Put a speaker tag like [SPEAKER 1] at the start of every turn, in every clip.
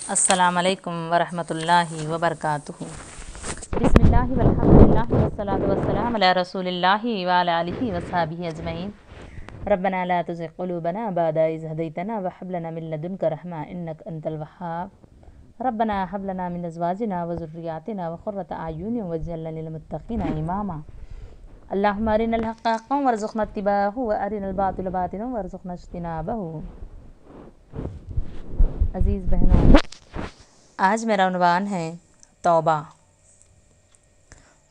[SPEAKER 1] السلام علیکم ورحمۃ اللہ وبرکاتہ۔ بسم اللہ والحمدللہ والصلاۃ والسلام علی رسول اللہ وعلی آلہ وصحبہ اجمعین۔ ربنا لا تزغ قلوبنا بعد إذ هديتنا وهب لنا من لدنك رحمة إنك أنت الوهاب۔ ربنا هب لنا من أزواجنا وذرياتنا قرة أعين واجعلنا للمتقين إماما۔ اللهم أرنا الحق حقا وارزقنا اتباعه وأرنا الباطل باطلا وارزقنا اجتنابه۔ عزیز بہنوں، آج میرا عنوان ہے توبہ۔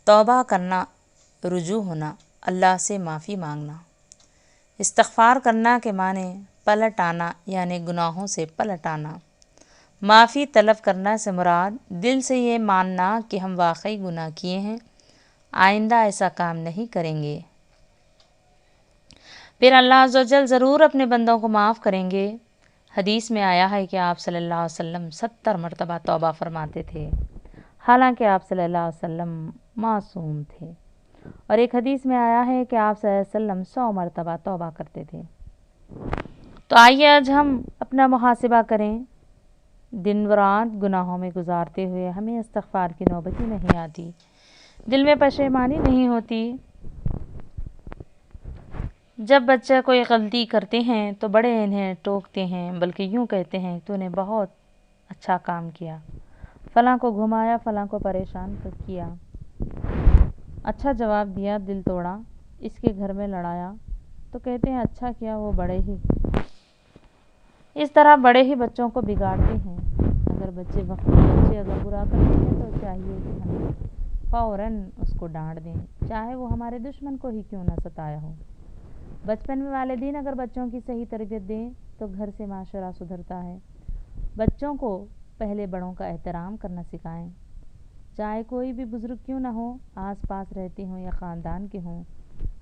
[SPEAKER 1] توبہ کرنا، رجوع ہونا، اللہ سے معافی مانگنا۔ استغفار کرنا کے معنی پلٹ آنا یعنی گناہوں سے پلٹ آنا۔ معافی طلب کرنا سے مراد دل سے یہ ماننا کہ ہم واقعی گناہ کیے ہیں، آئندہ ایسا کام نہیں کریں گے، پھر اللہ عز و جل ضرور اپنے بندوں کو معاف کریں گے۔ حدیث میں آیا ہے کہ آپ صلی اللہ علیہ وسلم 70 مرتبہ توبہ فرماتے تھے، حالانکہ آپ صلی اللہ علیہ وسلم معصوم تھے، اور ایک حدیث میں آیا ہے کہ آپ صلی اللہ علیہ وسلم 100 مرتبہ توبہ کرتے تھے۔ تو آئیے آج ہم اپنا محاسبہ کریں۔ دن رات گناہوں میں گزارتے ہوئے ہمیں استغفار کی نوبت ہی نہیں آتی، دل میں پشیمانی نہیں ہوتی۔ جب بچہ کوئی غلطی کرتے ہیں تو بڑے انہیں ٹوکتے ہیں، بلکہ یوں کہتے ہیں تو نے بہت اچھا کام کیا، فلاں کو گھمایا، فلاں کو پریشان کیا، اچھا جواب دیا، دل توڑا، اس کے گھر میں لڑایا، تو کہتے ہیں اچھا کیا، وہ بڑے ہی۔ اس طرح بڑے ہی بچوں کو بگاڑتے ہیں۔ اگر بچے اگر برا کرتے ہیں تو چاہیے کہ ہم فوراً اس کو ڈانٹ دیں، چاہے وہ ہمارے دشمن کو ہی کیوں نہ ستایا ہو۔ بچپن میں والدین اگر بچوں کی صحیح تربیت دیں تو گھر سے معاشرہ سدھرتا ہے۔ بچوں کو پہلے بڑوں کا احترام کرنا سکھائیں، چاہے کوئی بھی بزرگ کیوں نہ ہو، آس پاس رہتے ہوں یا خاندان کے ہوں،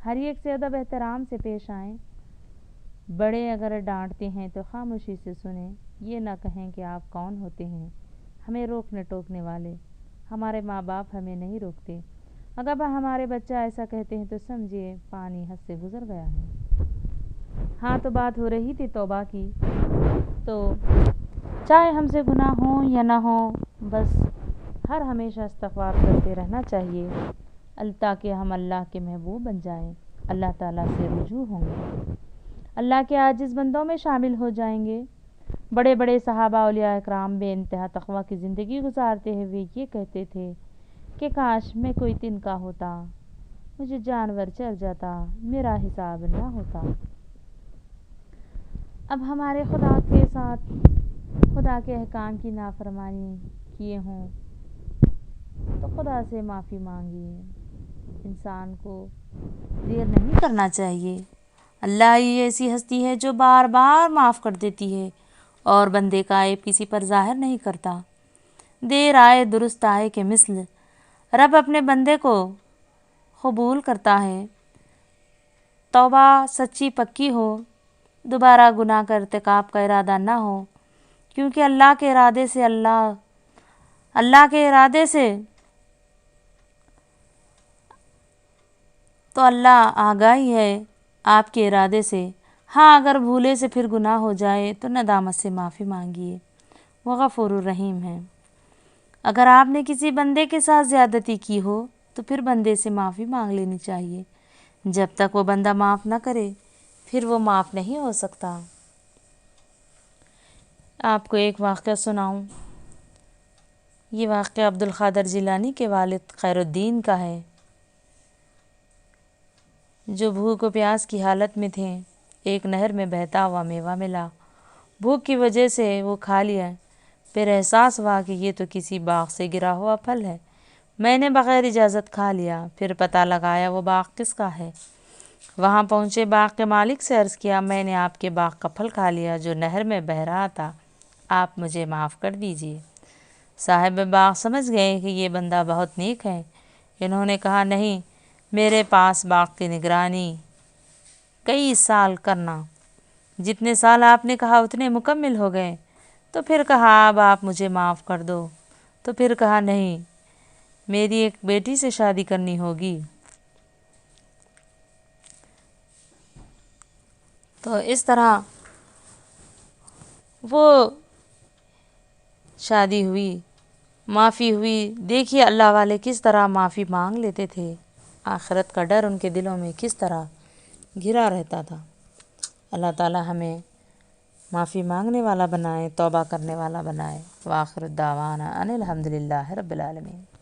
[SPEAKER 1] ہر ایک سے ادب احترام سے پیش آئیں۔ بڑے اگر ڈانٹتے ہیں تو خاموشی سے سنیں، یہ نہ کہیں کہ آپ کون ہوتے ہیں ہمیں روکنے ٹوکنے والے، ہمارے ماں باپ ہمیں نہیں روکتے۔ اگر ہمارے بچہ ایسا کہتے ہیں تو سمجھیے پانی حد سے گزر گیا ہے۔ ہاں، تو بات ہو رہی تھی توبہ کی، تو چاہے ہم سے گناہ ہوں یا نہ ہوں، بس ہر ہمیشہ استغفار کرتے رہنا چاہیے، تاکہ ہم اللہ کے محبوب بن جائیں، اللہ تعالیٰ سے رجوع ہوں گے، اللہ کے عاجز بندوں میں شامل ہو جائیں گے۔ بڑے بڑے صحابہ اولیاء اکرام بے انتہا تقویٰ کی زندگی گزارتے ہوئے یہ کہتے تھے کہ کاش میں کوئی تنکا ہوتا، مجھے جانور چل جاتا، میرا حساب نہ ہوتا۔ اب ہمارے خدا کے ساتھ خدا کے احکام کی نافرمانی کیے ہوں تو خدا سے معافی مانگیے۔ انسان کو دیر نہیں کرنا چاہیے۔ اللہ ہی ایسی ہستی ہے جو بار بار معاف کر دیتی ہے اور بندے کا عیب کسی پر ظاہر نہیں کرتا۔ دیر آئے درست آئے کے مثل رب اپنے بندے کو قبول کرتا ہے۔ توبہ سچی پکی ہو، دوبارہ گناہ کا ارتکاب کا ارادہ نہ ہو، کیونکہ اللہ کے ارادے سے تو اللہ آگاہی ہے آپ کے ارادے سے۔ ہاں، اگر بھولے سے پھر گناہ ہو جائے تو ندامت سے معافی مانگیے، وہ غفور الرحیم ہے۔ اگر آپ نے کسی بندے کے ساتھ زیادتی کی ہو تو پھر بندے سے معافی مانگ لینی چاہیے، جب تک وہ بندہ معاف نہ کرے پھر وہ معاف نہیں ہو سکتا۔ آپ کو ایک واقعہ سناؤں۔ یہ واقعہ عبدالقادر جیلانی کے والد خیر الدین کا ہے، جو بھوک و پیاس کی حالت میں تھے۔ ایک نہر میں بہتا ہوا میوہ ملا، بھوک کی وجہ سے وہ کھا لیا، پھر احساس ہوا کہ یہ تو کسی باغ سے گرا ہوا پھل ہے، میں نے بغیر اجازت کھا لیا۔ پھر پتہ لگایا وہ باغ کس کا ہے۔ وہاں پہنچے، باغ کے مالک سے عرض کیا، میں نے آپ کے باغ کا پھل کھا لیا جو نہر میں بہہ رہا تھا، آپ مجھے معاف کر دیجیے۔ صاحب باغ سمجھ گئے کہ یہ بندہ بہت نیک ہے۔ انہوں نے کہا، نہیں، میرے پاس باغ کی نگرانی کئی سال کرنا، جتنے سال آپ نے کہا اتنے مکمل ہو گئے۔ تو پھر کہا، اب آپ مجھے معاف کر دو۔ تو پھر کہا، نہیں، میری ایک بیٹی سے شادی کرنی ہوگی۔ تو اس طرح وہ شادی ہوئی، معافی ہوئی، دیکھیے اللہ والے کس طرح معافی مانگ لیتے تھے، آخرت کا ڈر ان کے دلوں میں کس طرح گھرا رہتا تھا۔ اللہ تعالی ہمیں معافی مانگنے والا بنائے، توبہ کرنے والا بنائے۔ وآخر دعوانا ان الحمدللہ رب العالمین۔